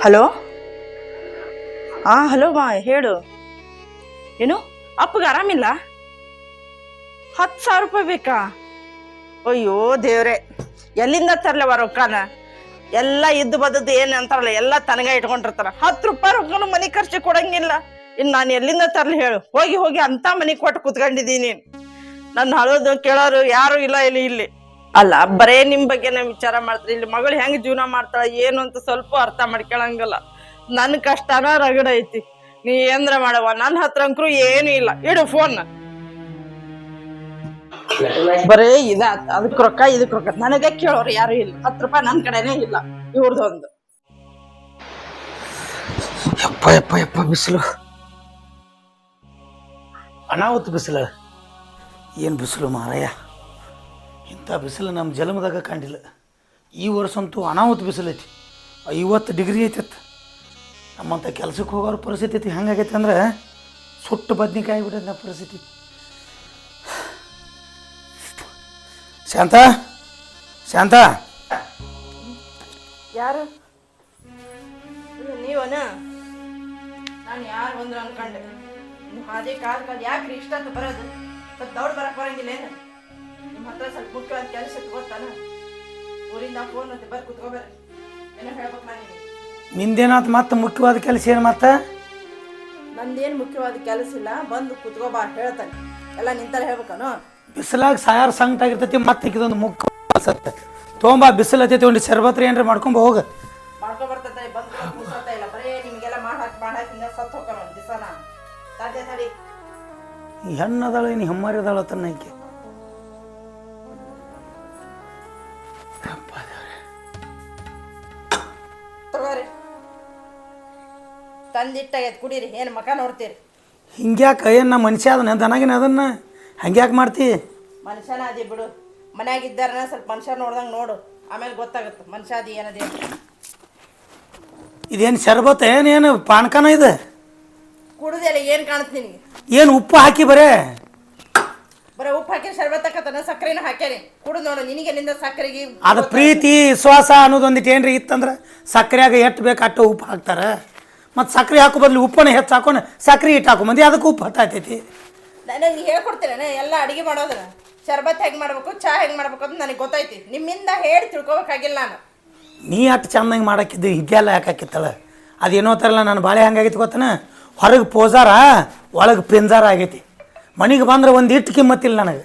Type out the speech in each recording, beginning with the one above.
Hello. Hello ಮಾ, ಹೇಳು. ಏನು ಅಪ್ಪಗೆ ಆರಾಮಿಲ್ಲ? 10,000 ರೂಪಾಯಿ ಬೇಕಾ? ಅಯ್ಯೋ ದೇವ್ರೆ, ಎಲ್ಲಿಂದ ತರ್ಲವ ರೊಕ್ಕನ? ಎಲ್ಲ ಇದ್ದು ಬದದ್ದು ಏನ್ ಅಂತಾರಲ್ಲ ಎಲ್ಲ ತನಗ ಇಟ್ಕೊಂಡಿರ್ತಾರ. 10 ರೂಪಾಯಿ ರೊಕ್ಕನು ಮನೆ ಖರ್ಚು ಕೊಡಂಗಿಲ್ಲ. ಇನ್ನು ನಾನು ಎಲ್ಲಿಂದ ತರ್ಲಿ ಹೇಳು? ಹೋಗಿ ಹೋಗಿ ಅಂತ ಮನೆ ಕೊಟ್ಟು ಕುತ್ಕೊಂಡಿದ್ದೀನಿ. ನನ್ನ ಹಳೋದು ಕೇಳೋರು ಯಾರು ಇಲ್ಲ ಇಲ್ಲಿ. ಅಲ್ಲ, ಬರೇ ನಿಮ್ ಬಗ್ಗೆ ನಾ ವಿಚಾರ ಮಾಡ್ತಾರೆ. ಇಲ್ಲಿ ಮಗಳು ಹೆಂಗ್ ಜೀವನ ಮಾಡ್ತಾಳ ಏನು ಅಂತ ಸ್ವಲ್ಪ ಅರ್ಥ ಮಾಡ್ಕೊಳಂಗಲ್ಲ. ನನ್ ಕಷ್ಟನ ರಗಡ ಐತಿ. ನೀ ಏನ್ರ ಮಾಡವ, ನನ್ನ ಹತ್ರ ಅಂಕರು ಏನು ಇಲ್ಲ. ಇಡು ಫೋನ್. ಬರೇ ಅದಕ್ಕೆ ರೊಕ್ಕ ಇದಕ್ ರೊಕ್ಕ ನನಗೆ ಕೇಳೋರು ಯಾರು ಇಲ್ಲ. 10 ರೂಪಾಯಿ ನನ್ ಕಡೆನೇ ಇಲ್ಲ. ಇವ್ರದೊಂದು ಯಪ್ಪ ಯಪ್ಪ ಯಪ್ಪ ಬಿಸಿಲು, ಅನಾಹುತ ಬಿಸಿಲು. ಏನು ಬಿಸಿಲು ಮಾರಾಯ, ಇಂಥ ಬಿಸಿಲು ನಮ್ಮ ಜನ್ಮದಾಗ ಕಂಡಿಲ್ಲ. ಈ ವರ್ಷ ಅಂತೂ ಅನಾಹುತ ಬಿಸಿಲು ಐತಿ. 50 ಡಿಗ್ರಿ ಐತತ್. ನಮ್ಮಂಥ ಕೆಲ್ಸಕ್ಕೆ ಹೋಗೋರ ಪರಿಸ್ಥಿತಿ ಐತಿ. ಹೆಂಗಾಗೈತೆ ಅಂದ್ರೆ ಸುಟ್ಟು ಬದ್ನಿಕಾಯಿ ಬಿಟ್ಟೈತೆ ನಮ್ಮ ಪರಿಸ್ಥಿತಿ. ಶಾಂತ, ಶಾಂತ. ಯಾರು ನೀವನ? ನಾನು ಯಾರು ಬಂದ್ರು ಅನ್ಕೊಂಡೆ. ಅದೇ ಕಾಲ ಯಾಕ್ರಿ ಇಷ್ಟಂತ ಬರೋದು? ಸ್ವಲ್ಪ ದೌಡ್ ಬರಕ್ ಬರಂಗಿಲ್ಲ ಏನು? ನಿಮ್ಮ ಹತ್ರ ಸ್ವಲ್ಪ ಮುಖ್ಯವಾದ ಕೆಲಸ ಗೊತ್ತಾನ? ಊರಿಂದ ಫೋನ್ ಅಂತ ಬರ್ರಿ ಕುತ್ಕೋಬೇರಿ. ಏನೋ ಹೇಳ್ಬೇಕು ನಾನು ನಿಮಗೆ. ನಿಂದೇನಾತ ಮತ್ತೆ ಮುಖ್ಯವಾದ ಕೆಲಸ ಏನು? ಮತ್ತೆ ನಂದೇನು ಮುಖ್ಯವಾದ ಕೆಲಸ ಇಲ್ಲ, ಬಂದು ಕುತ್ಕೋಬಾ ಹೇಳ್ತಾನೆ. ಎಲ್ಲ ನಿಂತಾರ ಹೇಳ್ಬೇಕನು? ಬಿಸಿಲಾಗ ಸಾಯಾರು ಸಂಕಟ ಆಗಿರ್ತೈತಿ. ಮತ್ತೆ ಇದೊಂದು ಮುಖ್ಯ ಅನ್ಸತ್ತೆ. ತೊಗೊಂಬಾ, ಬಿಸಿಲು ಹತ್ತೈತಿ. ಒಂದು ಶರ್ಬತ್ರಿ ಏನ್ರಿ ಮಾಡ್ಕೊಂಬ ಹೋಗ. ಮಾಡ್ಕೊಬರ್ತೈತೆ, ಬಂದು ಮುಗಿಸತ್ತ ಇಲ್ಲ. ಬರೀ ನಿಮಗೆಲ್ಲ ಮಾಡಾಕಿಂದ ಸತ್ತು ಹೋಗೋಣ ಒಂದು ದಿವಸ. ತಡಿ ತಡಿ. ಈ ಹೆಣ್ಣದಾಳ ಏನು ಹೆಮ್ಮಾರಿ ಅದಾಳ ತನ್ನ ಈಕೆ. ತಗೋರಿ, ತಂದಿಟ್ಟಾಗೈತೆ ಕುಡೀರಿ. ಏನು ಮಕ ನೋಡ್ತೀರಿ? ಹಿಂಗ್ಯಾಕೆ? ಏನು ನಾ ಮನುಷ್ಯ ಅದನ್ನ ದನಾಗಿನ ಅದನ್ನ ಹಂಗ್ಯಾಕೆ ಮಾಡ್ತಿ? ಮನುಷ್ಯನ ಅದಿ ಬಿಡು. ಮನ್ಯಾಗಿದ್ದಾರನ ಸ್ವಲ್ಪ ಮನುಷ್ಯ ನೋಡ್ದಂಗೆ ನೋಡು, ಆಮೇಲೆ ಗೊತ್ತಾಗುತ್ತೆ ಮನುಷ್ಯ ಅದಿ ಏನದೇ. ಇದೇನು ಶರ್ಬತ್ ಏನು ಪಾನಕನ ಇದು? ಕುಡುದೆಲ್ಲ ಏನು ಕಾಣುತ್ತೆ ನಿನಗೆ? ಏನು ಉಪ್ಪು ಹಾಕಿ ಬರೇ ಉಪ್ಪು ಹಾಕಿ ಶರ್ಬತ್ ಹಾಕತ್ತನ? ಸಕ್ಕರೆನ ಹಾಕ್ಯಾರಿ. ಕುಡು ನೋಡು. ನಿನಗೆ ಎಲ್ಲಿಂದ ಸಕ್ಕರೆಗೆ? ಅದು ಪ್ರೀತಿ ವಿಶ್ವಾಸ ಅನ್ನೋದೊಂದಿಟ್ಟು ಏನ್ರಿ ಇತ್ತಂದ್ರೆ ಸಕ್ಕರೆಯಾಗ ಎಷ್ಟು ಬೇಕು ಅಷ್ಟು ಉಪ್ಪು ಹಾಕ್ತಾರೆ. ಮತ್ತು ಸಕ್ಕರೆ ಹಾಕೋ ಬದಲು ಉಪ್ಪನ್ನ ಹೆಚ್ಚು ಹಾಕೊಂಡು ಸಕ್ಕರೆ ಇಟ್ಟು ಹಾಕೋ ಮಂದಿ ಅದಕ್ಕೆ ಉಪ್ಪು ಹತ್ತೈತಿ. ನನಗೆ ಹೇಳ್ಕೊಡ್ತೀರೇನೆ ಎಲ್ಲ ಅಡುಗೆ ಮಾಡೋದ್ರ? ಶರ್ಬತ್ ಹೆಂಗೆ ಮಾಡ್ಬೇಕು, ಚಹಾ ಹೆಂಗೆ ಮಾಡ್ಬೇಕು ಅಂತ ನನಗೆ ಗೊತ್ತೈತಿ. ನಿಮ್ಮಿಂದ ಹೇಳಿ ತಿಳ್ಕೊಬೇಕಾಗಿಲ್ಲ ನಾನು. ನೀ ಅಷ್ಟು ಚಂದಂಗೆ ಮಾಡಾಕಿದ್ದು ಹೀಗೆಲ್ಲ ಯಾಕಾಕಿತ್ತಲ್ಲ? ಅದೇನೋ ಥರಲ್ಲ ನನ್ನ ಬಾಳೆ ಹಂಗಾಗೈತಿ ಗೊತ್ತನ? ಹೊರಗೆ ಪೋಜಾರ, ಒಳಗೆ ಪಿಂಜಾರ ಆಗೈತಿ. ಮನೆಗೆ ಬಂದ್ರೆ ಒಂದು ಇಟ್ಟು ಕಿಮ್ಮತ್ತಿಲ್ಲ ನನಗೆ.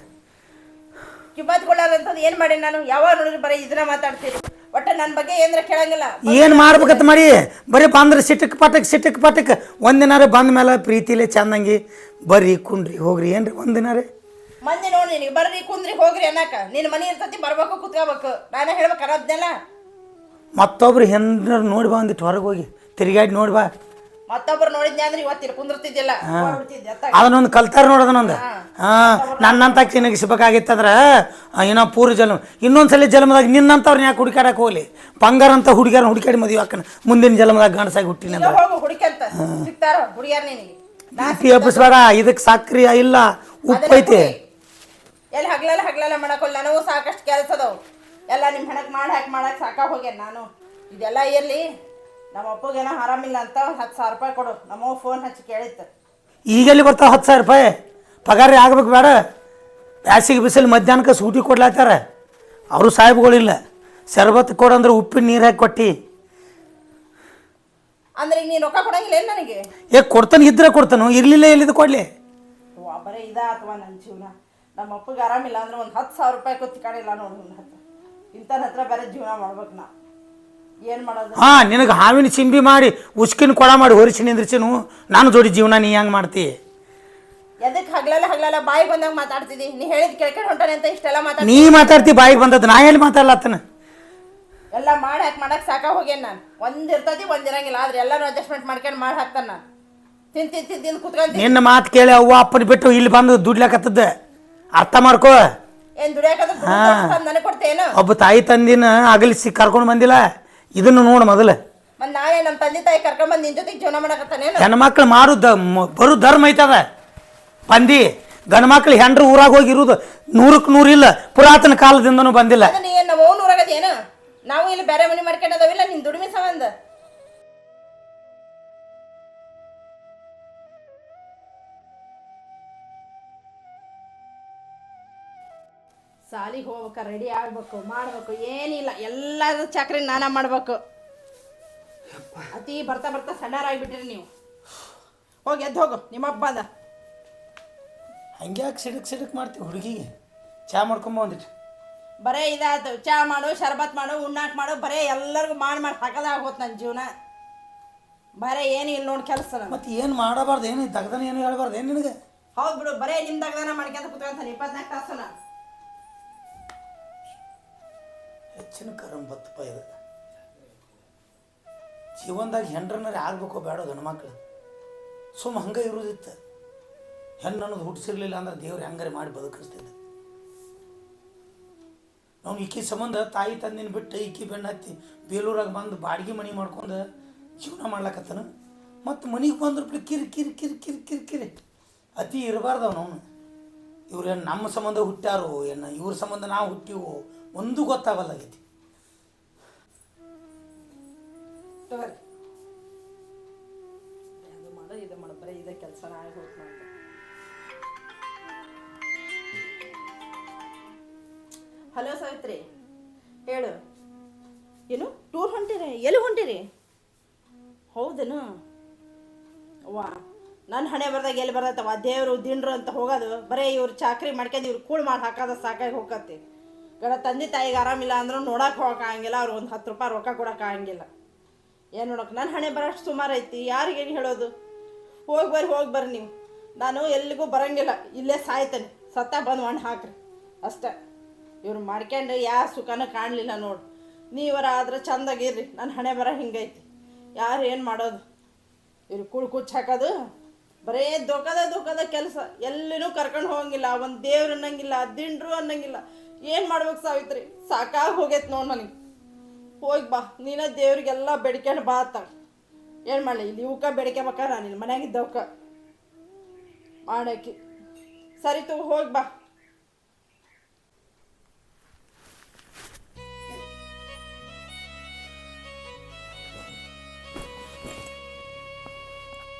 ಕಿಮ್ಮತ್ ಕೊಡೋದಂಥದ್ದು ಏನು ಮಾಡಿ ನಾನು? ಯಾವಾಗ ನೋಡಿದ್ರೆ ಬರೀ ಇದನ್ನ ಮಾತಾಡ್ತೀರಿ. ಒಟ್ಟು ನನ್ನ ಬಗ್ಗೆ ಏನಾರ ಕೇಳಂಗಿಲ್ಲ. ಏನು ಮಾಡ್ಬೇಕಂತ ಮಾಡಿ ಬರೀ ಬಂದ್ರೆ ಸಿಟ್ಟಕ್ಕೆ ಪಟಕ್ಕೆ ಒಂದಿನಾರೇ ಬಂದ ಮೇಲೆ ಪ್ರೀತಿಲೇ ಚಂದಂಗಿ ಬರ್ರಿ ಕುಂಡ್ರಿ ಹೋಗ್ರಿ ಏನ್ರಿ ಒಂದಿನಾರೇ ಮಂದಿ ನೋಡಿ ನಿನಗೆ ಬರ್ರಿ ಕುಂದ್ರಿ ಹೋಗ್ರಿ ಅನ್ನಕ. ನಿನ್ನ ಮನೆ ಇರ್ತತಿ, ಬರ್ಬೇಕು ಕುತ್ಕೋಬೇಕು. ನಾನೇ ಹೇಳ್ಬೇಕು ಅನ್ನೋದ್ನೆಲ್ಲ. ಮತ್ತೊಬ್ರು ಹೆಂಡ್ರ ನೋಡಿ ಬಾ, ಒಂದಿಟ್ಟು ಹೊರಗೆ ಹೋಗಿ ತಿರುಗಾಡಿ ನೋಡಿ ಬಾ. ಮತ್ತೊಬ್ರು ನೋಡಿದ್ದೆ ಅಂದ್ರೆ ಇವತ್ತಿನ ಕುಂದಿರ್ತಿದ್ದಿಲ್ಲ. ಅದನ್ನೊಂದು ಕಲ್ತಾರ ನೋಡೋದನ್ನೊಂದು. ನನ್ನಂತ ನಿನಗೆ ಸಿಗಬೇಕಾಗಿತ್ತಂದ್ರೆ ಏನೋ ಪೂರ್ವ ಜನ್ಮ, ಇನ್ನೊಂದ್ಸಲ ಜನ್ಮದಾಗ ನಿನ್ನಂತವ್ರನ್ನ ಯಾಕೆ ಹುಡುಕಾಡಕ್ಕೆ ಹೋಗ್ಲಿ? ಬಂಗಾರ ಅಂತ ಹುಡುಗಿಯಾರ ಹುಡುಕಾಡಿ ಮದುವೆ ಹಾಕನ ಮುಂದಿನ ಜನ್ಮದಾಗ ಗಂಡಸಾಗಿ ಹುಟ್ಟಿನ ಹುಡುಕಂತ ಸಿಗ್ತಾರ ಹುಡುಗಿಯಾರ ನಿನಗೆ. ಎಬ್ಬಿಸ್ಬೇಡ, ಇದಕ್ಕೆ ಸಕ್ರಿಯ ಇಲ್ಲ, ಉಪ್ಪು ಐತಿ. ಎಲ್ಲಿ ಹಗ್ಲೆಲ್ಲ ಮಾಡಕೋಲ್ಲ. ನನಗೂ ಸಾಕಷ್ಟು ಕೆಲಸ ಅದಾವು. ಎಲ್ಲ ನಿಮ್ಮ ಹೆಣಕ್ಕೆ ಮಾಡಕ್ಕೆ ಸಾಕಾಗ ಹೋಗ್ಯಾನ ನಾನು. ಇದೆಲ್ಲ ಇರಲಿ. ನಮ್ಮ ಅಪ್ಪಗೇನೋ ಆರಾಮಿಲ್ಲ ಅಂತ 10,000 ರೂಪಾಯಿ ಕೊಡು. ನಮ್ಮವ್ವ ಫೋನ್ ಹಚ್ಚಿ ಕೇಳಿತ್ತು. ಈಗೆಲ್ಲಿ ಬರ್ತಾವ 10,000 ರೂಪಾಯಿ? ಪಗಾರ ಆಗ್ಬೇಕು ಬೇಡ? ಬ್ಯಾಸಿಗೆ ಬಿಸಿಲು ಮಧ್ಯಾಹ್ನಕ್ಕೆ ಸೂಟಿ ಕೊಡ್ಲಾತ್ತಾರ ಅವರು ಸಾಹೇಬ್ಗಳಿಲ್ಲ. ಶರ್ಬತ್ ಕೊಡಂದ್ರೆ ಉಪ್ಪಿನ ನೀರು ಹಾಕಿ ಕೊಟ್ಟು. ಅಂದ್ರೆ ಈಗ ನೀನು ರೊಕ್ಕ ಕೊಡಂಗಿಲ್ಲ ಏನು ನನಗೆ? ಕೊಡ್ತಾನೆ ಇದ್ರೆ ಕೊಡ್ತಾನು, ಇರಲಿಲ್ಲ ಎಲ್ಲಿದ್ದು ಕೊಡಲಿ? ಬರೀ ಇದ ಅಥವಾ ನನ್ನ ಜೀವನ. ನಮ್ಮ ಅಪ್ಪಗೆ ಆರಾಮಿಲ್ಲ ಅಂದ್ರೆ ಒಂದು 10,000 ರೂಪಾಯಿ ಕೊತ್ತಿ ಕಾಣಿಲ್ಲ ನೋಡು ನನ್ನ ಹತ್ರ. ಇಂಥನ ಹತ್ರ ಬರೀ ಜೀವನ ಮಾಡ್ಬೇಕು ನಾ. ಏನು ಮಾಡೋದು? ನಿನಗೆ ಹಾವಿನ ಸಿಂಬಿ ಮಾಡಿ ಉಸ್ಕಿನ ಕೊಡ ಮಾಡಿ ಹೊರಿಸಿ ನಿಂದ್ರಿಸಿನು ನಾನು ಜೋಡಿ ಜೀವನ ನೀ ಹೆಂಗೆ ಮಾಡ್ತಿ? ಎದಕ್ಕೆ ಹಗ್ಲಲ್ಲ ಬಾಯಿಗೆ ಬಂದಾಗ ಮಾತಾಡ್ತಿದ್ದಿ? ನೀ ಹೇಳಿದ್ ಕೇಳ್ಕೊಂಡು ಹೊಂಟಾನೆ ಅಂತ ಇಷ್ಟೆಲ್ಲ ನೀ ಮಾತಾಡ್ತಿ ಬಾಯಿಗೆ ಬಂದದ್ದು, ನಾ ಎಲ್ಲಿ ಮಾತಾಡ್ಲತ್ತನ? ಎಲ್ಲ ಮಾಡಕ್ಕೆ ಸಾಕ ಹೋಗ್ಯೇನು ನಾನು. ಒಂದು ಇರ್ತೈತಿ ಒಂದು ಇರಂಗಿಲ್ಲ. ಆದ್ರೆ ಎಲ್ಲರೂ ಅಡ್ಜಸ್ಟ್ಮೆಂಟ್ ಮಾಡ್ಕೊಂಡು ಮಾಡಿ ಹಾಕ್ತಾನೆ ನಾನು. ತಿಂದು ಕುತ್ಕೊಂಡು ನಿನ್ನ ಮಾತು ಕೇಳಿ ಅವ್ವ ಅಪ್ಪನ ಬಿಟ್ಟು ಇಲ್ಲಿ ಬಂದು ದುಡ್ಲಾಕತ್ತದ. ಅರ್ಥ ಮಾಡ್ಕೋ. ಏನು ದುಡಿಯಾಕದ ನನಗೆ ಕೊಡ್ತೇನು? ಒಬ್ಬ ತಾಯಿ ತಂದಿನ ಅಗಲಿಸಿ ಕರ್ಕೊಂಡು ಬಂದಿಲ್ಲ. ಇದನ್ನು ನೋಡು ಮೊದಲು. ಮತ್ತು ನಾಳೆ ನಮ್ಮ ತಂದೆ ತಾಯಿ ಕರ್ಕೊಂಡ್ಬಂದು ನಿನ್ನ ಜೊತೆಗೆ ಜೀವನ ಮಾಡಕತ್ತಾನೇನು? ಹೆಣ್ಮಕ್ಳು ಬರೋ ಧರ್ಮ ಐತದ. ಬಂದು ಗಂಡು ಮಕ್ಳು ಹೆಂಡ್ರು ಊರಾಗ ಹೋಗಿರುವುದು 100ಕ್ಕೆ 100 ಇಲ್ಲ, ಪುರಾತನ ಕಾಲದಿಂದನೂ ಬಂದಿಲ್ಲ. ನಾವು ಊರಾಗದೇನು, ನಾವು ಇಲ್ಲಿ ಬೇರೆ ಮನೆ ಮಾಡ್ಕೊಂಡದಾವಿಲ್ಲ ನಿನ್ ದುಡಿಮೆ ಸಂಬಂಧ. ಸಾಲಿಗೆ ಹೋಗ್ಬೇಕ, ರೆಡಿ ಆಗ್ಬೇಕು, ಮಾಡ್ಬೇಕು, ಏನಿಲ್ಲ ಎಲ್ಲಾದ್ರೂ ಚಾಕ್ರಿ ನಾನಾ ಮಾಡ್ಬೇಕು. ಅತಿ ಬರ್ತಾ ಬರ್ತಾ ಸಣ್ಣರಾಗ್ಬಿಟ್ರಿ ನೀವು. ಹೋಗಿ ಎದ್ದು ಹೋಗು, ನಿಮ್ಮ ಹಬ್ಬ ಅದ. ಹಂಗ್ಯಾಕೆ ಸಿಡಕ್ ಮಾಡ್ತೀವಿ ಹುಡುಗಿಗೆ? ಚಾ ಮಾಡ್ಕೊಂಬ ಒಂದಿಟ್ಟು. ಬರೇ ಇದಾಯ್ತು, ಚಾ ಮಾಡು, ಶರ್ಬತ್ ಮಾಡು, ಉಣ್ಣಾಕ್ ಮಾಡು, ಬರೇ ಎಲ್ಲರಿಗೂ ಮಾಡಿ ಹಾಕದ ಆಗೋತ್ ನನ್ನ ಜೀವನ. ಬರೇ ಏನು ಇಲ್ಲಿ ನೋಡಿ ಕೆಲಸ. ಮತ್ತೆ ಏನು ಮಾಡಬಾರ್ದು, ಏನು ದಗ್ದನ ಏನು ಹೇಳ್ಬಾರ್ದು ಏನು ನಿನಗೆ? ಹೌದು ಬಿಡು, ಬರೇ ನಿಮ್ದಾಗದಾನ ಮಾಡ್ಕೊಂತ ಕುತ್ಕೊಂತಾನೆ 24 ತಾಸನ. ಹೆಚ್ಚಿನ ಕರಂ ಬತ್ತಪ್ಪ ಇದು. ಜೀವನದಾಗ ಹೆಂಡ್ರನ್ನಾರೆ ಆಗ್ಬೇಕೋ ಬೇಡ ಗಂಡು ಮಕ್ಳು? ಸುಮ್ಮ ಹಂಗೆ ಇರೋದಿತ್ತು. ಹೆಣ್ಣು ಅನ್ನೋದು ಹುಟ್ಟಿಸಿರ್ಲಿಲ್ಲ ಅಂದ್ರೆ ದೇವ್ರು ಹೆಂಗಾರೆ ಮಾಡಿ ಬದುಕಿಸ್ತಿದ್ದೆ. ನಾವು ಈಕಿ ಸಂಬಂಧ ತಾಯಿ ತಂದಿನ ಬಿಟ್ಟು ಈಕಿ ಬೆನ್ನು ಹತ್ತಿ ಬೇಲೂರಾಗ ಬಂದು ಬಾಡಿಗೆ ಮನೆ ಮಾಡ್ಕೊಂಡು ಜೀವನ ಮಾಡ್ಲಕತ್ತನ. ಮತ್ತು ಮನೆಗೆ ಬಂದ್ರು ಕಿರಿ ಕಿರಿ ಕಿರಿ ಕಿರಿ ಕಿರಿ ಕಿರಿ ಅತಿ ಇರಬಾರ್ದವ ನಾವು. ಇವ್ರೇನು ನಮ್ಮ ಸಂಬಂಧ ಹುಟ್ಟ್ಯಾರೋ ಏನು ಇವ್ರ ಸಂಬಂಧ ನಾವು ಹುಟ್ಟಿವೋ ಒಂದು ಗೊತ್ತಾಗಲ್ಲಾಗೈತಿ. ಅದು ಮಾಡು ಇದು ಮಾಡು, ಬರೀ ಇದೇ ಕೆಲಸ ಆಗಿ ಹೋಗ್ತು ನಂಗೆ. ಹಲೋ ಸಾವಿತ್ರಿ, ಹೇಳು. ಏನು ಟೂರ್ ಹೊಂಟಿರಿ? ಎಲ್ಲಿ ಹೊಂಟಿರಿ? ಹೌದೇನು? ವಾ, ನನ್ನ ಹಣೆ ಬರ್ದಾಗ ಎಲ್ಲಿ ಬರ್ತೈತವ, ದೇವರು ದಿಂಡ್ರು ಅಂತ ಹೋಗೋದು. ಬರೀ ಇವ್ರು ಚಾಕ್ರಿ ಮಾಡ್ಕೊಂಡು ಇವ್ರು ಕೂಳು ಮಾಡಿ ಹಾಕೋದ ಸಾಕಾಗಿ ಹೋಗತ್ತೆ. ಗಡ ತಂದೆ ತಾಯಿಗೆ ಆರಾಮಿಲ್ಲ ಅಂದ್ರೂ ನೋಡಕ್ಕೆ ಹೋಗೋಕ್ಕಾಗಂಗಿಲ್ಲ, ಅವ್ರು ಒಂದು 10 ರೂಪಾಯಿ ರೊಕ್ಕ ಕೊಡೋಕ್ಕಾಗಂಗಿಲ್ಲ. ಏನು ನೋಡೋಕೆ ನನ್ನ ಹಣೆ ಬರೋಷ್ಟು ಸುಮಾರು ಐತಿ, ಯಾರಿಗೇನು ಹೇಳೋದು? ಹೋಗಿ ಬರ್ರಿ ನೀವು. ನಾನು ಎಲ್ಲಿಗೂ ಬರೋಂಗಿಲ್ಲ, ಇಲ್ಲೇ ಸಾಯ್ತೇನೆ. ಸತ್ತ ಬಂದು ಮಣ್ಣು ಹಾಕ್ರಿ ಅಷ್ಟೇ. ಇವ್ರು ಮಾಡ್ಕೊಂಡು ಯಾವ ಸುಖನೂ ಕಾಣಲಿಲ್ಲ ನೋಡು. ನೀವರ ಆದ್ರೆ ಚಂದಾಗಿರ್ರಿ, ನನ್ನ ಹಣೆ ಬರ ಹಿಂಗೈತಿ. ಯಾರು ಏನು ಮಾಡೋದು? ಇವ್ರು ಕುಚ್ಚು ಹಾಕೋದು, ಬರೇ ದೊಕ್ಕದ ಕೆಲಸ. ಎಲ್ಲಿನೂ ಕರ್ಕೊಂಡು ಹೋಗಂಗಿಲ್ಲ, ಒಂದು ದೇವ್ರು ಅನ್ನಂಗಿಲ್ಲ, ದಿಂಡ್ರು ಅನ್ನಂಗಿಲ್ಲ. ಏನು ಮಾಡ್ಬೇಕು ಸಾವಿತ್ರಿ? ಸಾಕಾಗಿ ಹೋಗೈತೆ ನೋಡಿ ನನಗೆ. ಹೋಗಿ ಬಾ, ನೀನ ದೇವ್ರಿಗೆಲ್ಲ ಬೆಡ್ಕೊಂಡು ಬಾ ಅತ್ತ. ಏನು ಮಾಡಲಿ, ಇಲ್ಲಿ ಇವಕ್ಕ ಬೆಡ್ಕೊಬೇಕ, ನಾನು ಇಲ್ಲಿ ಮನ್ಯಾಗಿದ್ದವಕ್ಕ ಮಾಡಾಕಿ. ಸರಿ ತಗೋ, ಹೋಗಿ ಬಾ.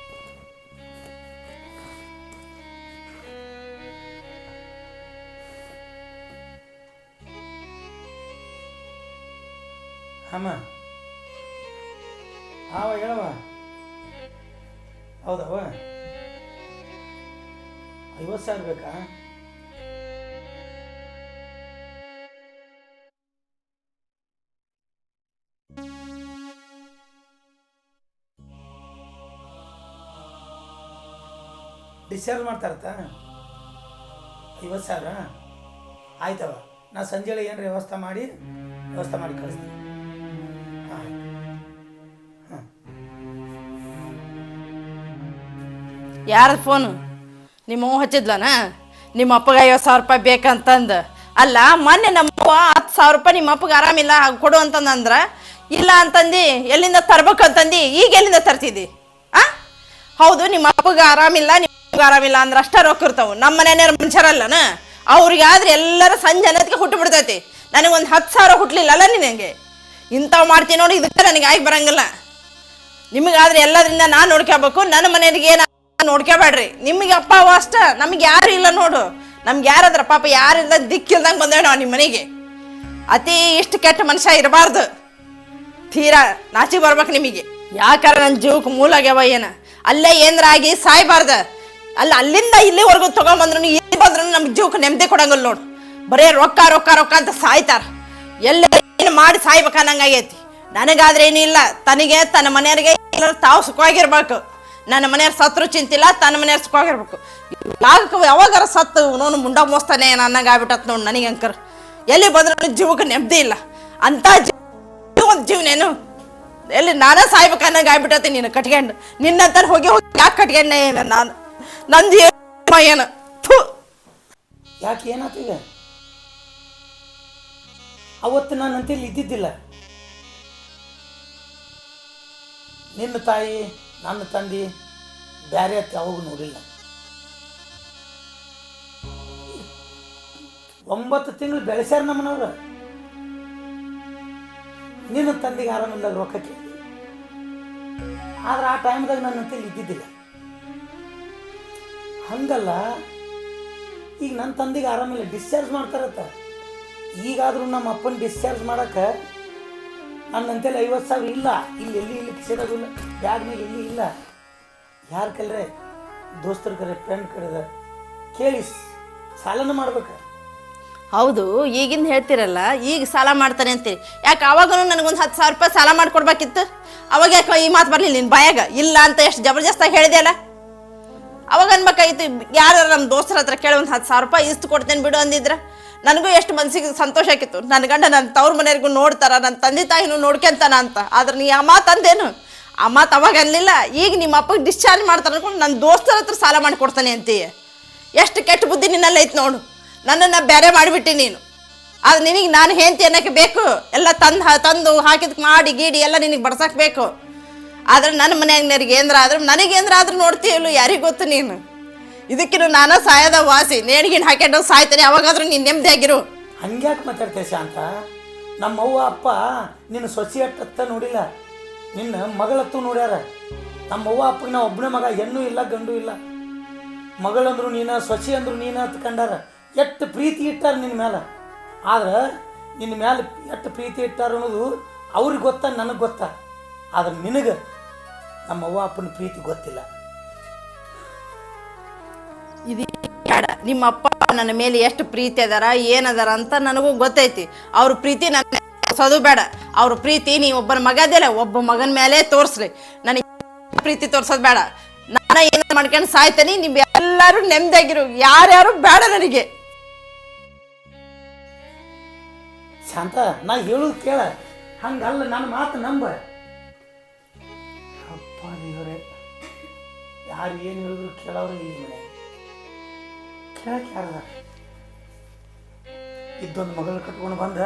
ಅಮ್ಮ ಹೇಳವ. ಹೌದವ, 50,000 ಬೇಕಾ? ಡಿಸ್ಚಾರ್ಜ್ ಮಾಡ್ತಾರತ್ತ 50,000? ಆಯ್ತವ, ನಾ ಸಂಜೆಳೆ ಏನಾರ ವ್ಯವಸ್ಥೆ ಮಾಡಿ ಕಳಿಸ್ತೀನಿ. ಯಾರ ಫೋನು? ನಿಮ್ಮ ಅವ್ವ ಹಚ್ಚಿದ್ಲನ? ನಿಮ್ಮ ಅಪ್ಪಗೆ 50,000 ರೂಪಾಯಿ ಬೇಕಂತಂದು. ಅಲ್ಲ, ಮೊನ್ನೆ ನಮ್ಮವ್ವ 10,000 ರೂಪಾಯಿ ನಿಮ್ಮ ಅಪ್ಪಗೆ ಆರಾಮಿಲ್ಲ ಕೊಡು ಅಂತಂದ್ರೆ ಇಲ್ಲ ಅಂತಂದು ಎಲ್ಲಿಂದ ತರ್ಬೇಕಂತಂದು. ಈಗ ಎಲ್ಲಿಂದ ತರ್ತಿದ್ದಿ? ಹೌದು, ನಿಮ್ಮ ಅಪ್ಪಗೆ ಆರಾಮಿಲ್ಲ, ನಿಮ್ಗೆ ಆರಾಮಿಲ್ಲ ಅಂದ್ರೆ ಅಷ್ಟೇ ರೊಕ್ಕ ಇರ್ತಾವೆ. ನಮ್ಮ ಮನೆಯವ್ರ ಮನುಷ್ಯರಲ್ಲನ? ಅವ್ರಿಗೆ ಆದ್ರೆ ಎಲ್ಲರೂ ಸಂಜೆ ಅನ್ನೋದಕ್ಕೆ ಹುಟ್ಟು ಬಿಡ್ತೈತಿ. ನನಗೊಂದು 10,000 ಹುಟ್ಟಲಿಲ್ಲಲ್ಲ ನಿನಗೆ? ಇಂಥವು ಮಾಡ್ತೀನಿ ನೋಡಿ, ಇದಕ್ಕೆ ನನಗೆ ಆಗಿ ಬರಂಗಿಲ್ಲ. ನಿಮಗಾದ್ರೆ ಎಲ್ಲದರಿಂದ ನಾನು ನೋಡ್ಕೋಬೇಕು, ನನ್ನ ಮನೆಯವ್ರಿಗೆ ಏನು ನೋಡ್ಕೋಬೇಡ್ರಿ. ನಿಮಗೆ ಅಪ್ಪ ಅವ ಅಷ್ಟ, ನಮ್ಗೆ ಯಾರು ಇಲ್ಲ ನೋಡು. ನಮ್ಗೆ ಯಾರಾದ್ರ ಪಾಪ ಯಾರಿಲ್ಲ, ದಿಕ್ಕಿಲ್ದಂಗೆ ಬಂದೇವೆ ನಾವು ನಿಮ್ಮ ಮನೆಗೆ. ಅತಿ ಇಷ್ಟು ಕೆಟ್ಟ ಮನುಷ್ಯ ಇರಬಾರ್ದು. ತೀರಾ ನಾಚಿ ಬರ್ಬೇಕು ನಿಮಗೆ. ಯಾಕಾರ ನನ್ನ ಜೀವಕ್ಕೆ ಮೂಲ ಆಗ್ಯಾವ ಏನ? ಅಲ್ಲೇ ಏನಾರ ಆಗಿ ಸಾಯ್ಬಾರ್ದ. ಅಲ್ಲಿಂದ ಇಲ್ಲಿವರೆಗೂ ತೊಗೊಂಬಂದ್ರು ಇಲ್ಲಿ ಬಂದ್ರು ನಮ್ಗೆ ಜೀವಕ್ಕೆ ನೆಮ್ಮದಿ ಕೊಡಂಗಿಲ್ಲ ನೋಡು. ಬರೇ ರೊಕ್ಕ ರೊಕ್ಕ ರೊಕ್ಕ ಅಂತ ಸಾಯ್ತಾರ. ಎಲ್ಲ ಏನು ಮಾಡಿ ಸಾಯ್ಬೇಕನ್ನಂಗಾಗೈತಿ. ನನಗಾದ್ರೆ ಏನೂ ಇಲ್ಲ, ತನಗೆ ತನ್ನ ಮನೆಯವ್ರಿಗೆ ಎಲ್ಲರೂ ತಾವು ಸುಖವಾಗಿರ್ಬೇಕು. ನನ್ನ ಮನೆಯವ್ರು ಸತ್ರು ಚಿಂತಿಲ್ಲ, ತನ್ನ ಮನೆಯವ್ರು ಸುಖವಾಗಿರ್ಬೇಕು. ಯಾವಾಗಾರ ಸತ್ತು ನೋನು ಮುಂಡ ಮೋಸ್ತಾನೆ ಅನ್ನಂಗೆ ಆಗ್ಬಿಟ್ಟತ್ ನೋಡಿ ನನಗೆ ಅಂಕರ್. ಎಲ್ಲಿ ಬಂದ್ರು ಜೀವಕ್ಕೆ ನೆಮ್ಮದಿ ಇಲ್ಲ. ಅಂತ ಒಂದು ಜೀವನೇನು? ಎಲ್ಲಿ ನಾನೇ ಸಾಯ್ಬೇಕು ಅನ್ನಂಗೆ ಆಗ್ಬಿಟ್ಟತಿ. ನೀನು ಕಟ್ಕೊಂಡು ನಿನ್ನಂತ ಹೋಗಿ ಯಾಕೆ ಕಟ್ಕೊಂಡೆ? ನಾನು ನಂದು ಏನು ಯಾಕೆ ಏನಾತೀಗ? ಅವತ್ತು ನಾನು ಅಂತೇಳಿ ಇದ್ದಿದ್ದಿಲ್ಲ. ನಿನ್ನ ತಾಯಿ ನನ್ನ ತಂದೆ ಬೇರೆ ಅತ್ತೆ ಯಾವಾಗ ನೋಡಿಲ್ಲ. 9 ತಿಂಗಳು ಬೆಳೆಸ್ಯಾರ ನಮ್ಮನವ್ರು. ನಿನ್ನ ತಂದೆಗೆ ಆರಾಮಿಲ್ದಾಗ ರೊಕ್ಕ ಕೇಳಿ, ಆದ್ರೆ ಆ ಟೈಮ್ದಾಗ ನನ್ನ ಅಂತೇಳಿ ಇದ್ದಿದ್ದಿಲ್ಲ. ಹಂಗಲ್ಲ, ಈಗ ನನ್ನ ತಂದೆಗೆ ಆರಾಮಿಲ್ಲ, ಡಿಸ್ಚಾರ್ಜ್ ಮಾಡ್ತಾರತ್ತ. ಈಗಾದರೂ ನಮ್ಮ ಅಪ್ಪನ ಡಿಸ್ಚಾರ್ಜ್ ಮಾಡಕ್ಕೆ ನನ್ನಂತೇಳಿ 50,000 ಇಲ್ಲ. ಇಲ್ಲಿ ಕಿಸೆದಾಗೂ ಇಲ್ಲ, ಬ್ಯಾಗ್ ಮೇಲೆ ಇಲ್ಲ. ಯಾರು ಕಲ್ರೆ? ದೋಸ್ತರು ಕರೆ, ಫ್ರೆಂಡ್ ಕರೆದ ಕೇಳಿ ಸಾಲನ ಮಾಡ್ಬೇಕು. ಹೌದು, ಈಗಿಂದ ಹೇಳ್ತಿರಲ್ಲ, ಈಗ ಸಾಲ ಮಾಡ್ತಾನೆ ಅಂತೀರಿ. ಯಾಕೆ ಅವಾಗೂ ನನಗೊಂದು 10,000 ರೂಪಾಯಿ ಸಾಲ ಮಾಡಿಕೊಡ್ಬೇಕಿತ್ತು? ಅವಾಗ ಯಾಕೆ ಈ ಮಾತು ಬರಲಿಲ್ಲ ನಿನ್ನ ಬಾಯಾಗ? ಇಲ್ಲ ಅಂತ ಎಷ್ಟು ಜಬರ್ದಸ್ತಾಗಿ ಹೇಳಿದೆ ಅಲ್ಲ. ಅವಾಗ ಅನ್ಬೇಕಾಗಿತ್ತು, ಯಾರು ನಮ್ಮ ದೋಸ್ತರ ಹತ್ರ ಕೇಳಿ ಒಂದು 10,000 ರೂಪಾಯಿ ಇಷ್ಟು ಕೊಡ್ತೇನೆ ಬಿಡು ಅಂದಿದ್ರೆ ನನಗೂ ಎಷ್ಟು ಮನಸ್ಸಿಗೆ ಸಂತೋಷ ಆಕಿತ್ತು. ನನ್ನ ಗಂಡ ನನ್ನ ತವ್ರ ಮನೆಯವ್ರಿಗೂ ನೋಡ್ತಾರ, ನನ್ನ ತಂದೆ ತಾಯಿನೂ ನೋಡ್ಕೊಂತಾನ ಅಂತ. ಆದ್ರೆ ನೀ ಆ ಮಾತು ಅಂದೇನು? ಆ ಮಾತು ಅವಾಗ ಅನ್ಲಿಲ್ಲ. ಈಗ ನಿಮ್ಮ ಅಪ್ಪಗೆ ಡಿಸ್ಚಾರ್ಜ್ ಮಾಡ್ತಾರೆ ಅನ್ಕೊಂಡು ನನ್ನ ದೋಸ್ತರ ಹತ್ರ ಸಾಲ ಮಾಡಿ ಕೊಡ್ತಾನೆ ಅಂತೀಯ. ಎಷ್ಟು ಕೆಟ್ಟ ಬುದ್ಧಿ ನಿನ್ನಲ್ಲಿ ಐತೆ ನೋಡು. ನನ್ನನ್ನು ಬೇರೆ ಮಾಡಿಬಿಟ್ಟು ನೀನು. ಆದ್ರೆ ನಿನಗೆ ನಾನು ಹೆಂಡತಿ ಅನ್ನೋಕ್ಕೆ ಬೇಕು, ಎಲ್ಲ ತಂದು ಹಾಕಿದ್ ಮಾಡಿ ಗೀಡಿ ಎಲ್ಲ ನಿನಗೆ ಬಡ್ಸಕ್ಕೆ ಬೇಕು. ಆದ್ರೆ ನನ್ನ ಮನೆಯಾಗ್ನವ್ರಿಗೆ ನನಗೇಂದ್ರ ಆದ್ರೂ ನೋಡ್ತೀಯಲ್ಲ, ಯಾರಿಗೆ ಗೊತ್ತು ನೀನು? ಇದಕ್ಕಿನ್ನು ನಾನು ಸಾಯದ ವಾಸಿ, ನೇಣಿಗಿನ ಹಾಕ್ಯಂಡು ಸಾಯ್ತಾನೆ. ಅವಾಗಾದ್ರೂ ನೀನು ನೆಮ್ಮದಿಯಾಗಿರು. ಹಂಗ್ಯಾಕೆ ಮಾತಾಡ್ತೇವೆ ಶಾಂತ? ನಮ್ಮ ಅವ್ವ ಅಪ್ಪ ನಿನ್ನ ಸೊಸಿ ಅಟ್ಟ ನೋಡಿಲ್ಲ, ನಿನ್ನ ಮಗಳತ್ತು ನೋಡ್ಯಾರ. ನಮ್ಮ ಅವ್ವ ಅಪ್ಪಗೆ ನಾ ಒಬ್ಬನೇ ಮಗ, ಹೆಣ್ಣು ಇಲ್ಲ ಗಂಡು ಇಲ್ಲ. ಮಗಳಂದ್ರು ನೀನು, ಸೊಸಿ ಅಂದ್ರು ನೀನು ಅಂತ ಕಂಡಾರ. ಎಷ್ಟು ಪ್ರೀತಿ ಇಟ್ಟಾರ ನಿನ್ನ ಮೇಲೆ. ಆದ್ರೆ ನಿನ್ನ ಮೇಲೆ ಎಷ್ಟು ಪ್ರೀತಿ ಇಟ್ಟಾರ ಅನ್ನೋದು ಅವ್ರಿಗೆ ಗೊತ್ತಾ, ನನಗೆ ಗೊತ್ತಾ. ಆದ್ರೆ ನಿನಗೆ ನಮ್ಮ ಅವ್ವ ಅಪ್ಪನ ಪ್ರೀತಿ ಗೊತ್ತಿಲ್ಲ. ಇದು ಬೇಡ. ನಿಮ್ಮ ಅಪ್ಪ ನನ್ನ ಮೇಲೆ ಎಷ್ಟು ಪ್ರೀತಿ ಅದಾರ ಏನದಾರ ಅಂತ ನನಗೂ ಗೊತ್ತೈತಿ. ಅವ್ರ ಪ್ರೀತಿ ನನ್ನ ಸೋದು ಬೇಡ. ಅವ್ರ ಪ್ರೀತಿ ನೀ ಒಬ್ಬನ ಮಗದಿಲ್ಲ, ಒಬ್ಬ ಮಗನ ಮೇಲೆ ತೋರಿಸ್ಲಿ. ನನಗೆ ಪ್ರೀತಿ ತೋರ್ಸೋದು ಬೇಡ. ನಾನು ಏನ ಮಾಡ್ಕೊಂಡು ಸಾಯ್ತೇನೆ. ನೀವು ಎಲ್ಲರೂ ನೆಮ್ಮದಿಯಾಗಿರು, ಯಾರ್ಯಾರು ಬೇಡ ನನಗೆ. ಶಾಂತ, ನಾ ಹೇಳೋದು ಕೇಳ, ಹಂಗಲ್ಲ, ನನ್ನ ಮಾತು ನಂಬ. ಅಪ್ಪ ದೇವರೇ, ಯಾರು ಏನು ಹೇಳಿದ್ರು ಕೇಳೋರು ಇಲ್ಲಿ ಮನೆ ಕೇಳಕ್ಕೆ ಯಾರದ? ಇದ್ದೊಂದು ಮಗಳು ಕಟ್ಕೊಂಡು ಬಂದ,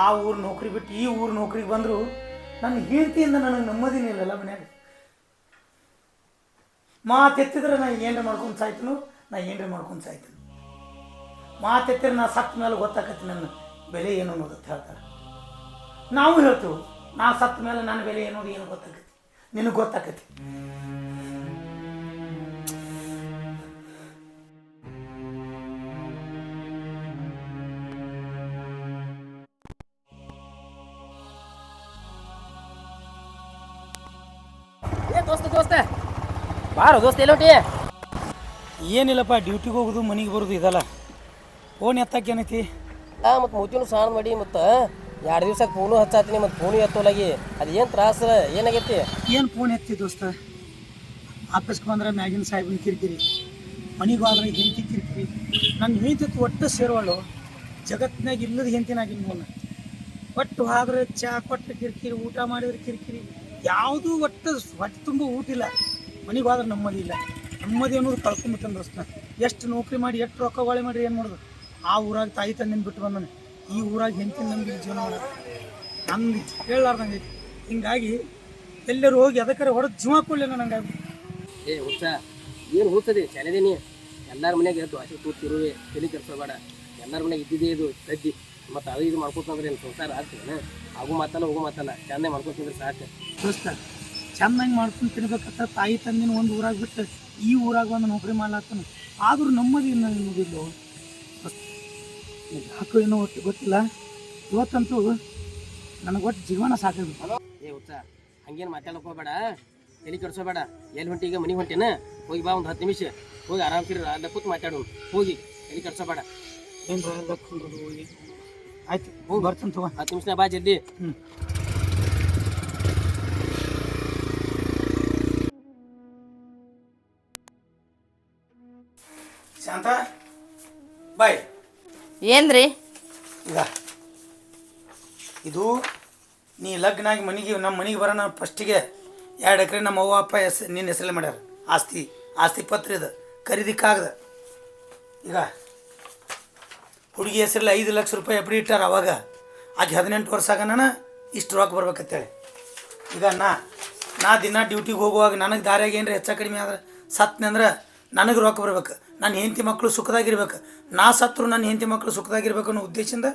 ಆ ಊರು ನೌಕರಿ ಬಿಟ್ಟು ಈ ಊರು ನೌಕರಿಗೆ ಬಂದರು. ನನ್ನ ಹೆಂಡತಿಯಿಂದ ನನಗೆ ನೆಮ್ಮದಿನೇ ಇಲ್ಲಲ್ಲ ಮನ್ಯಾಗ. ಮಾತೆತ್ತಿದ್ರೆ ನಾ ಏನ್ರ ಮಾಡ್ಕೊಂಡು ಸಾಯ್ತನು, ನಾ ಏನ್ರ ಮಾಡ್ಕೊಂಡು ಸಾಯ್ತೀನಿ. ಮಾತೆತ್ತಿದ್ರೆ ನಾ ಸತ್ತ ಮೇಲೆ ಗೊತ್ತಾಕತಿ ನನ್ನ ಬೆಲೆ ಏನು ಅನ್ನೋದು ಹೇಳ್ತಾರೆ. ನಾವು ಹೇಳ್ತೇವೆ, ನಾ ಸತ್ತ ಮೇಲೆ ನನ್ನ ಬೆಲೆ ಏನೋದು ಏನು ಗೊತ್ತಾಕತಿ, ನಿನಗೆ ಗೊತ್ತಾಕತಿ. ದೋಸ್ತ ಬಾರೋ ದೋಸ್ತ, ಎಲ್ಲೋಟಿ? ಏನಿಲ್ಲಪ್ಪ, ಡ್ಯೂಟಿಗೆ ಹೋಗೋದು ಮನೆಗೆ ಬರೋದು ಇದಲ್ಲ. ಫೋನ್ ಎತ್ತಕ್ಕೆ ಏನೈತಿ? ಮತ್ತು ಮೂತಿನೂ ಸಾಣ್ ಮಾಡಿ, ಮತ್ತು 2 ದಿವ್ಸಕ್ಕೆ ಫೋನು ಹಚ್ಚಾತೀನಿ, ಮತ್ತು ಫೋನು ಎತ್ತೋಲಾಗಿ. ಅದು ಏನು ತ್ರಾಸ, ಏನಾಗೈತಿ? ಏನು ಫೋನ್ ಎತ್ತಿ ದೋಸ್ತ? ಆಫೀಸ್ಗೆ ಬಂದ್ರೆ ಮ್ಯಾಗಿನ ಸಾಹೇಬನ ಕಿರಿಕಿರಿ, ಮನೆಗೆ ಹೋದ್ರೆ ಹೆಂಡತಿ ಕಿರಿಕಿರಿ. ನನ್ನ ಹೆಂಡತಿ ಒಟ್ಟು ಸೇರುವಳು, ಜಗತ್ತಿನಾಗ ಇಲ್ಲದ ಹೆಂಡತಿನಾಗಿನ ನೋನ. ಒಟ್ಟು ಆದ್ರೆ ಚಾ ಕೊಟ್ಟು ಕಿರಿಕಿರಿ, ಊಟ ಮಾಡಿದ್ರೆ ಕಿರಿಕಿರಿ, ಯಾವುದೂ ಒಟ್ಟು ಹೊಟ್ಟೆ ತುಂಬ ಊಟ ಇಲ್ಲ. ಮನೆಗೆ ಹೋದ್ರೆ ನೆಮ್ಮದಿ ಇಲ್ಲ. ನೆಮ್ಮದಿ ಅನ್ನೋದು ಕಳ್ಕೊಂಬಿಟ್ಟಂದು ದೋಸ್ತ. ಎಷ್ಟು ನೌಕರಿ ಮಾಡಿ, ಎಷ್ಟು ರೊಕ್ಕ ಬಾಳೆ ಮಾಡಿ ಏನು ಮಾಡೋದು? ಆ ಊರಾಗ ತಾಯಿ ತಂದಿನ ಬಿಟ್ಟು ಬಂದಾನೆ, ಈ ಊರಾಗ ಹೆಂಡತಿನ ನಂಬಿ ಜೀವನ ಮಾಡೋದು ನಂದು ಹೇಳಾರ್ದಂಗೆ ಐತಿ. ಹಿಂಗಾಗಿ ಎಲ್ಲರೂ ಹೋಗಿ ಅದಕ್ಕೆ ಹೊಡೆದು ಜೀವ ಕೊಡಲಿಲ್ಲ ನಂಗಾಗಿ. ಹುಚ್ಚ, ಏನು ಹುಚ್ಚದಿ ಚೆನ್ನಾದೀನಿ. ಎಲ್ಲರ ಮನೆಯಾಗ ಎದ್ದು ಹಸಿ ಕೂತಿರುವೆ, ತಲೆ ಕೆಡ್ಸೋಬೇಡ. ಎಲ್ಲರ ಮನೆಯಾಗ ಇದ್ದಿದ್ದೇ ಇದು ಸದ್ದಿ. ಮತ್ತು ಅದು ಇದು ಮಾಡ್ಕೊತಂದ್ರೆ ಏನು ಸಂಸಾರ ಆಗ್ತೇನೆ? ಆಗು ಮಾತಲ್ಲ ಹೋಗು ಮಾತಲ್ಲ, ಚಂದ ಮಾಡ್ಕೊತಿದ್ರೆ ಸಾಕು ದೋಸ್ತ. ಚೆನ್ನಾಗಿ ಮಾಡ್ಕೊಂಡು ತಿನ್ಬೇಕಂತ ತಾಯಿ ತಂದಿನ ಒಂದು ಊರಾಗ ಬಿಟ್ಟು ಈ ಊರಾಗ ಒಂದು ನೌಕರಿ ಮಾಡ್ಲಾತ್ತಾನ. ಆದರೂ ನೆಮ್ಮದಿ ಅನ್ನೋದಿಲ್ಲ. ಯಾಕೋ ಏನೋ ಒಟ್ಟು ಗೊತ್ತಿಲ್ಲ, ಇವತ್ತಂತೂ ನನಗೆ ಒಟ್ಟು ಜೀವನ ಸಾಕಾಗ್ಬೇಕು. ಹುಚ್ಚ, ಹಂಗೇನು ಮಾತಾಡಕ್ಕೆ ಹೋಗ್ಬೇಡ, ತಲೆ ಕೆಡ್ಸೋಬೇಡ. ಎಲ್ಲಿ ಹೊಂಟಿ? ಈಗ ಮನೆಗೆ ಹೊಂಟೇನ? ಹೋಗಿ ಬಾ, ಒಂದು 10 ನಿಮಿಷ ಹೋಗಿ ಆರಾಮ್ಸಿರಿ, ಅಲ್ಲ ಕೂತು ಮಾತಾಡೋಣ. ಹೋಗಿ, ತಲೆ ಕೆಡ್ಸೋಬೇಡ. ಏನು ಆಯ್ತು, ಹೋಗಿ ಬರ್ತಾನೆ ತಗೋ. 10 ನಿಮಿಷ ಬಾ ಜಲ್ದಿ. ಶಾಂತ ಬಾಯ್. ಏನ್ರಿ ಈಗ ಇದು ನೀ ಲಗ್ನ ಆಗಿ ನಮ್ಮ ಮನೆಗೆ ಬರೋಣ ಫಸ್ಟಿಗೆ 2 ಎಕರೆ ನಮ್ಮ ಅವ್ವ ಅಪ್ಪ ನಿನ್ನ ಹೆಸರಲ್ಲೇ ಮಾಡ್ಯಾರ. ಆಸ್ತಿ ಪತ್ರ ಇದು, ಖರೀದಿ ಕಾಗದ. ಈಗ ಹುಡುಗಿ ಹೆಸರಲ್ಲಿ 5 ಲಕ್ಷ ರೂಪಾಯಿ ಎಫ್ಡಿ ಇಟ್ಟಾರ. ಅವಾಗ ಆಕೆ 18 ವರ್ಷ ಆಗ ನಾನು ಇಷ್ಟು ರೊಕ್ಕ ಬರ್ಬೇಕಂತೇಳಿ. ಈಗ ನಾ ದಿನ ಡ್ಯೂಟಿಗೆ ಹೋಗುವಾಗ ನನಗೆ ದಾರಿಯಾಗ ಏನ್ರಿ ಹೆಚ್ಚು ಕಡಿಮೆ ಆದ್ರೆ ಸತ್ನೆ ಅಂದ್ರೆ ನನಗೆ ರೊಕ್ಕ ಬರ್ಬೇಕು. ನನ್ನ ಹೆಂಡತಿ ಮಕ್ಕಳು ಸುಖದಾಗಿರ್ಬೇಕು, ನಾ ಸತ್ರು ನನ್ನ ಹೆಂಡತಿ ಮಕ್ಕಳು ಸುಖದಾಗಿರ್ಬೇಕು ಅನ್ನೋ ಉದ್ದೇಶದಿಂದ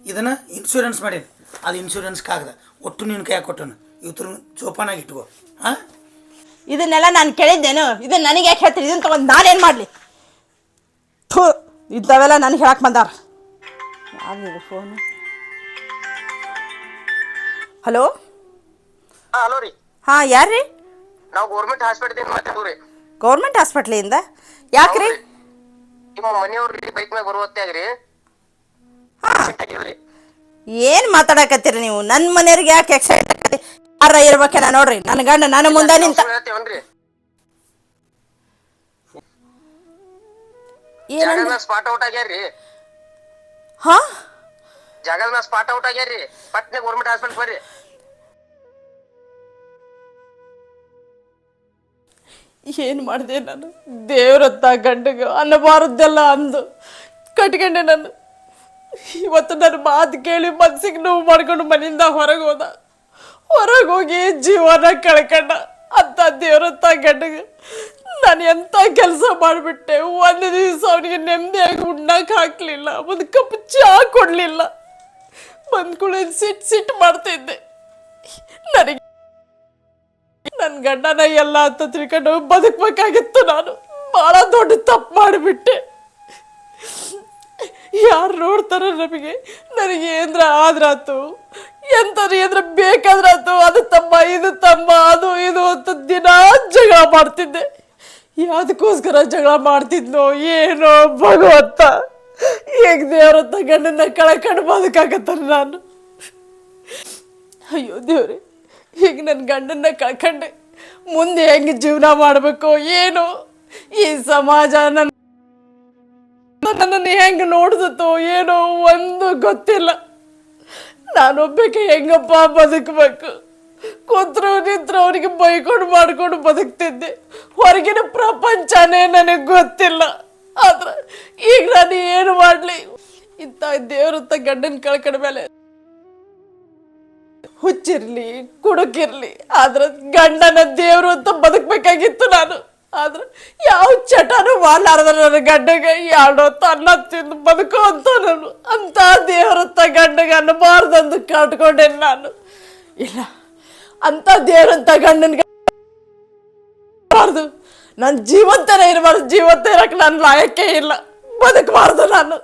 ಇದನ್ನು ಇನ್ಶೂರೆನ್ಸ್ ಮಾಡೀನಿ. ಅದು ಇನ್ಶೂರೆನ್ಸ್ ಕಾಗದ ಒಟ್ಟು ನಿನ್ನ ಕೈ ಕೊಟ್ಟನು, ಇವತ್ತು ಜೋಪಾನಾಗಿ ಇಟ್ಕೋ. ಹಾಂ, ಇದನ್ನೆಲ್ಲ ನಾನು ಕೇಳಿದ್ದೇನು? ಇದನ್ನ ನನಗೆ ಯಾಕೆ ಹೇಳ್ತೀರಿ? ಇದನ್ನ ತಗೊಂಡು ನಾನೇನು ಮಾಡಲಿ? ಥೂ, ಇದ್ದಾವೆಲ್ಲ ನನಗೆ ಹೇಳಕ್ಕೆ ಬಂದಾರ. ಯಾವ್ದು ಫೋನು? ಹಲೋ. ಹಲೋ ರೀ. ಹಾಂ, ಯಾರ್ರೀ? ನಾವು ಗೌರ್ಮೆಂಟ್ ಹಾಸ್ಪಿಟಲ್ ಮಾತಾಡೋರಿ. ಗೌರ್ಮೆಂಟ್ ಹಾಸ್ಪಿಟ್ಲಿಂದ? ಯಾಕ್ರಿ? ನಿಮ್ಮ ಮನೆಯವ್ರು ಬೈಕ್ ಮ್ಯಾಗ ಬರುವತ್ತಾಗ್ರಿ. ಏನು ಮಾತಾಡಕತ್ತೀರಿ ನೀವು? ನನ್ನ ಮನೆಯವ್ರಿಗೆ ಯಾಕೆ ಎಕ್ಸೈಟ್ ಆಗತ್ತೆ? ಯಾರ ಇರ್ಬೇಕೇನ ನೋಡ್ರಿ, ನನ್ನ ಗಂಡ ನನ್ನ ಮುಂದೆ ನಿಂತ. ಜಾಗದ ಸ್ಪಾಟ್ ಔಟ್ ಆಗ್ಯಾರ್ರಿ. ಹಾ, ಜಾಗದ ಸ್ಪಾಟ್ ಔಟ್ ಆಗ್ಯಾರ್ರಿ. ಪಟ್ನೆ ಗೌರ್ಮೆಂಟ್ ಹಾಸ್ಪಿಟಲ್ ಬರ್ರಿ. ಏನು ಮಾಡಿದೆ ನಾನು? ದೇವ್ರತ್ತ ಗಂಡಗ ಅನ್ನಬಾರದ್ದೆಲ್ಲ ಅಂದು ಕಟ್ಕೊಂಡೆ ನಾನು. ಇವತ್ತು ನನ್ನ ಮಾತು ಕೇಳಿ ಮನ್ಸಿಗೆ ನೋವು ಮಾಡ್ಕೊಂಡು ಮನೆಯಿಂದ ಹೊರಗೆ ಹೋದ. ಹೊರಗೆ ಹೋಗಿ ಜೀವನ ಕಳ್ಕೊಂಡ. ಅಂತ ದೇವ್ರತ್ತ ಗಂಡಗ ನಾನು ಎಂಥ ಕೆಲಸ ಮಾಡಿಬಿಟ್ಟೆ. ಒಂದು ದಿವಸ ಅವನಿಗೆ ನೆಮ್ಮದಿಯಾಗಿ ಉಣ್ಣಕ್ಕೆ ಹಾಕಲಿಲ್ಲ, ಒಂದು ಕಪ್ ಚಹಾ ಕೊಡಲಿಲ್ಲ. ಬಂದ್ಕೊಳ್ಳಿ ಸಿಟ್ಟು ಮಾಡ್ತಿದ್ದೆ. ನನಗೆ ನನ್ನ ಗಂಡನ ಎಲ್ಲ ಅಂತ ತಿಳ್ಕೊಂಡು ಬದುಕಬೇಕಾಗಿತ್ತು. ನಾನು ಭಾಳ ದೊಡ್ಡ ತಪ್ಪು ಮಾಡಿಬಿಟ್ಟೆ. ಯಾರು ನೋಡ್ತಾರ ನಮಗೆ? ನನಗೆ ಏನ್ರ ಆದ್ರಾತು, ಎಂಥವ್ರು ಏನ್ರ ಬೇಕಾದ್ರಾತು, ಅದು ತಮ್ಮ ಇದು ತಮ್ಮ, ಅದು ಇದು ಅಂತ ದಿನ ಜಗಳ ಮಾಡ್ತಿದ್ದೆ. ಯಾವುದಕ್ಕೋಸ್ಕರ ಜಗಳ ಮಾಡ್ತಿದ್ನೋ ಏನೋ ಭಗವಂತ. ಈಗ ದೇವ್ರತ್ತ ಗಂಡನ್ನ ಕಳ್ಕೊಂಡು ಬದುಕಾಕತ್ತಾರ ನಾನು. ಅಯ್ಯೋ ದೇವ್ರೆ, ಈಗ ನನ್ನ ಗಂಡನ್ನ ಕಳ್ಕೊಂಡೆ ಮುಂದೆ ಹೆಂಗೆ ಜೀವನ ಮಾಡಬೇಕು ಏನೋ? ಈ ಸಮಾಜ ನನ್ನನ್ನು ಹೆಂಗೆ ನೋಡ್ದತ್ತೋ ಏನೋ ಒಂದು ಗೊತ್ತಿಲ್ಲ. ನಾನೊಬ್ಬಕ್ಕೆ ಹೆಂಗಪ್ಪ ಬದುಕಬೇಕು? ಕೂತ್ರು ನಿಂತ್ರು ಅವರಿಗೆ ಬೈಕೊಂಡು ಮಾಡ್ಕೊಂಡು ಬದುಕ್ತಿದ್ದೆ. ಹೊರಗಿನ ಪ್ರಪಂಚನೇ ನನಗೆ ಗೊತ್ತಿಲ್ಲ. ಆದ್ರೆ ಈಗ ನಾನು ಏನು ಮಾಡಲಿ? ಇಂಥ ದೇವ್ರತ್ತ ಗಂಡನ ಕಳ್ಕೊಂಡ ಮೇಲೆ ಹುಚ್ಚಿರ್ಲಿ ಕುಡುಕಿರ್ಲಿ, ಆದ್ರೆ ಗಂಡನ ದೇವ್ರು ಅಂತ ಬದುಕಬೇಕಾಗಿತ್ತು ನಾನು. ಆದ್ರೆ ಯಾವ ಚಟನೂ ಮಾಡಲಾರ್ದ ನನ್ನ ಗಂಡಗೆ ಎರಡೊತ್ತು ಅನ್ನ ತಿಂದು ಬದುಕೋ ಅಂತ ನಾನು. ಅಂತ ದೇವ್ರತ್ತ ಗಂಡಗೆ ಅನ್ನಬಾರ್ದಂದು ಕಟ್ಕೊಂಡೇನೆ ನಾನು. ಇಲ್ಲ, ಅಂತ ದೇವ್ರಂತ ಗಂಡನ್ಗೆ ನನ್ನ ಜೀವಂತನೇ ಇರಬಾರ್ದು. ಜೀವಂತ ಇರಕ್ಕೆ ನಾನು ಲಾಯಕ್ಕೆ ಇಲ್ಲ, ಬದುಕಬಾರ್ದು ನಾನು.